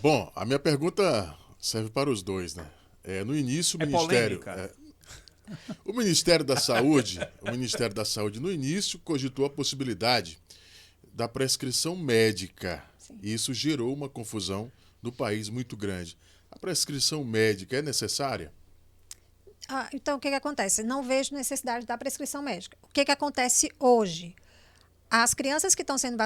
Bom, a minha pergunta serve para os dois, né? No início, o É Ministério, polêmica. o Ministério da Saúde, no início cogitou a possibilidade da prescrição médica. Sim. E isso gerou uma confusão no país muito grande. A prescrição médica é necessária? Então, o que acontece? Não vejo necessidade da prescrição médica. O que acontece hoje? As crianças que estão sendo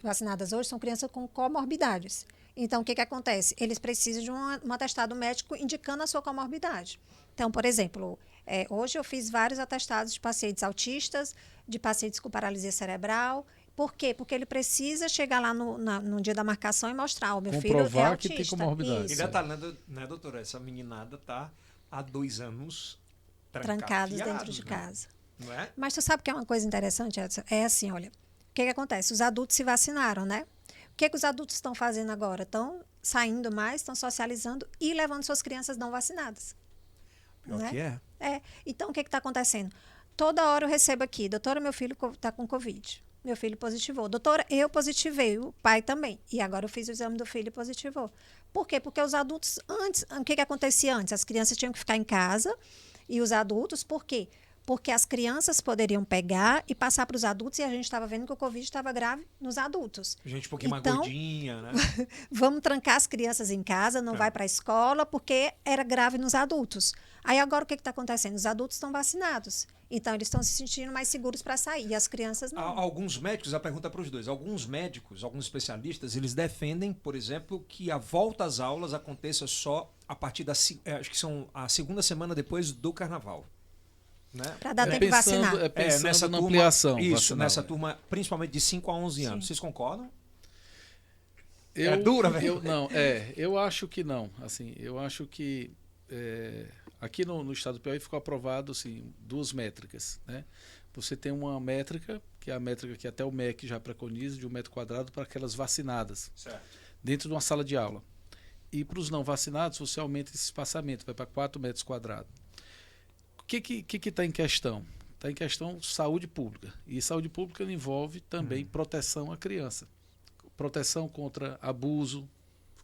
vacinadas hoje são crianças com comorbidades. Então, o que acontece? Eles precisam de um atestado médico indicando a sua comorbidade. Então, por exemplo, hoje eu fiz vários atestados de pacientes autistas, de pacientes com paralisia cerebral. Por quê? Porque ele precisa chegar lá no dia da marcação e mostrar, o meu filho é Comprovar autista. que tem comorbidade. E Isso. detalhe, né, doutora? Essa meninada tá há 2 anos Trancados dentro trancafiados, de né? casa. Não é? Mas tu sabe que é uma coisa interessante, Edson? É assim, olha, o que acontece? Os adultos se vacinaram, né? O que os adultos estão fazendo agora? Estão saindo mais, estão socializando e levando suas crianças não vacinadas. Pior Né? que é. Então, o que está acontecendo? Toda hora eu recebo aqui, doutora, meu filho está com Covid. Meu filho positivou. Doutora, eu positivei, o pai também. E agora eu fiz o exame do filho e positivou. Por quê? Porque os adultos, antes, o que acontecia antes? As crianças tinham que ficar em casa e os adultos, por quê? Porque as crianças poderiam pegar e passar para os adultos e a gente estava vendo que o Covid estava grave nos adultos. Gente um pouquinho mais Então, gordinha, né? Vamos trancar as crianças em casa, não vai para a escola, porque era grave nos adultos. Aí agora o que está acontecendo? Os adultos estão vacinados. Então, eles estão se sentindo mais seguros para sair. E as crianças não. Alguns médicos, a pergunta para os dois, alguns médicos, alguns especialistas, eles defendem, por exemplo, que a volta às aulas aconteça só a partir acho que são a segunda semana depois do carnaval. Né? Para dar tempo de vacinar. Pensando nessa na turma, ampliação isso, vacinal, nessa turma, principalmente de 5 a 11 anos. Sim. Vocês concordam? Eu, É dura, velho? eu acho que não. Assim, eu acho que aqui no estado do Piauí ficou aprovado assim, 2 métricas. Né? Você tem uma métrica, que é a métrica que até o MEC já preconiza, de 1 metro quadrado para aquelas vacinadas, Certo. dentro de uma sala de aula. E para os não vacinados, você aumenta esse espaçamento, vai para 4 metros quadrados. O que está em questão? Está em questão saúde pública. E saúde pública envolve também proteção à criança. Proteção contra abuso,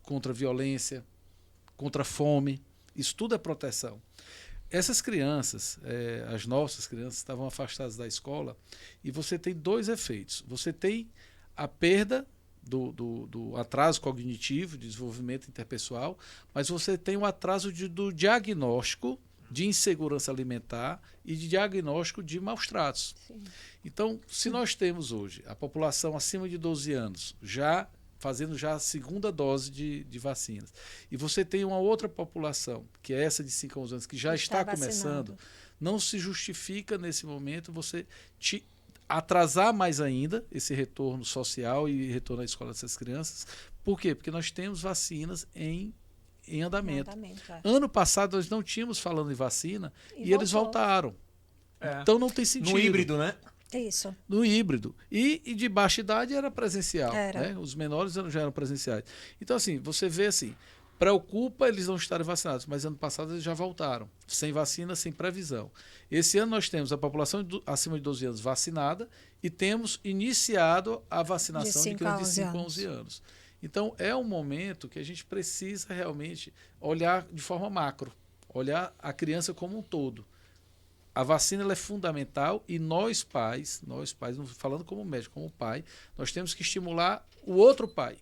contra violência, contra fome. Isso tudo é proteção. Essas crianças, as nossas crianças, estavam afastadas da escola e você tem 2 efeitos. Você tem a perda do atraso cognitivo, de desenvolvimento interpessoal, mas você tem o atraso do diagnóstico de insegurança alimentar e de diagnóstico de maus tratos. Sim. Então, se nós temos hoje a população acima de 12 anos fazendo já a segunda dose de vacinas, e você tem uma outra população, que é essa de 5 a 11 anos, que já está começando, não se justifica nesse momento você atrasar mais ainda esse retorno social e retorno à escola dessas crianças. Por quê? Porque nós temos vacinas em andamento. Ano passado nós não tínhamos falando em vacina e eles voltaram. Então não tem sentido. No híbrido, né? Isso. No híbrido. E de baixa idade era presencial. Era. Né? Os menores já eram presenciais. Então, assim, você vê assim, preocupa eles não estarem vacinados, mas ano passado eles já voltaram, sem vacina, sem previsão. Esse ano nós temos a população acima de 12 anos vacinada e temos iniciado a vacinação de crianças de 5 a 11 anos. Então, é um momento que a gente precisa realmente olhar de forma macro, olhar a criança como um todo. A vacina ela é fundamental e nós pais, não falando como médico, como pai, nós temos que estimular o outro pai.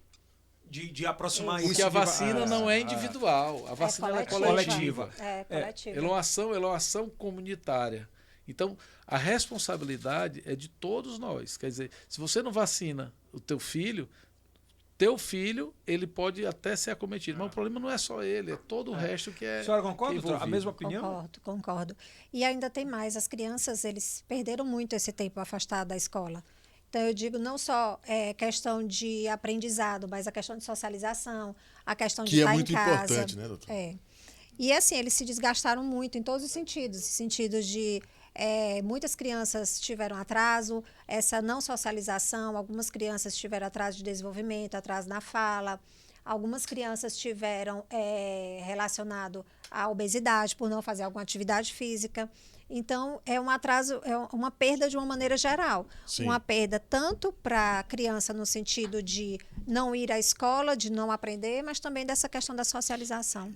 De aproximar isso. Porque a vacina não é individual, a vacina ela é coletiva. Coletiva. Ela é uma ação comunitária. Então, a responsabilidade é de todos nós. Quer dizer, se você não vacina o teu filho, ele pode até ser acometido. Mas o problema não é só ele, é todo o resto que é. A senhora concorda, doutora? A mesma opinião? Concordo. E ainda tem mais, as crianças, eles perderam muito esse tempo afastado da escola. Então, eu digo não só questão de aprendizado, mas a questão de socialização, a questão de estar em casa. Que é muito importante, né, doutora? E assim, eles se desgastaram muito em todos os sentidos. Sentidos de muitas crianças tiveram atraso, essa não socialização, algumas crianças tiveram atraso de desenvolvimento, atraso na fala, algumas crianças tiveram relacionado à obesidade por não fazer alguma atividade física. Então, é um atraso, é uma perda de uma maneira geral. Sim. Uma perda tanto para a criança no sentido de não ir à escola, de não aprender, mas também dessa questão da socialização.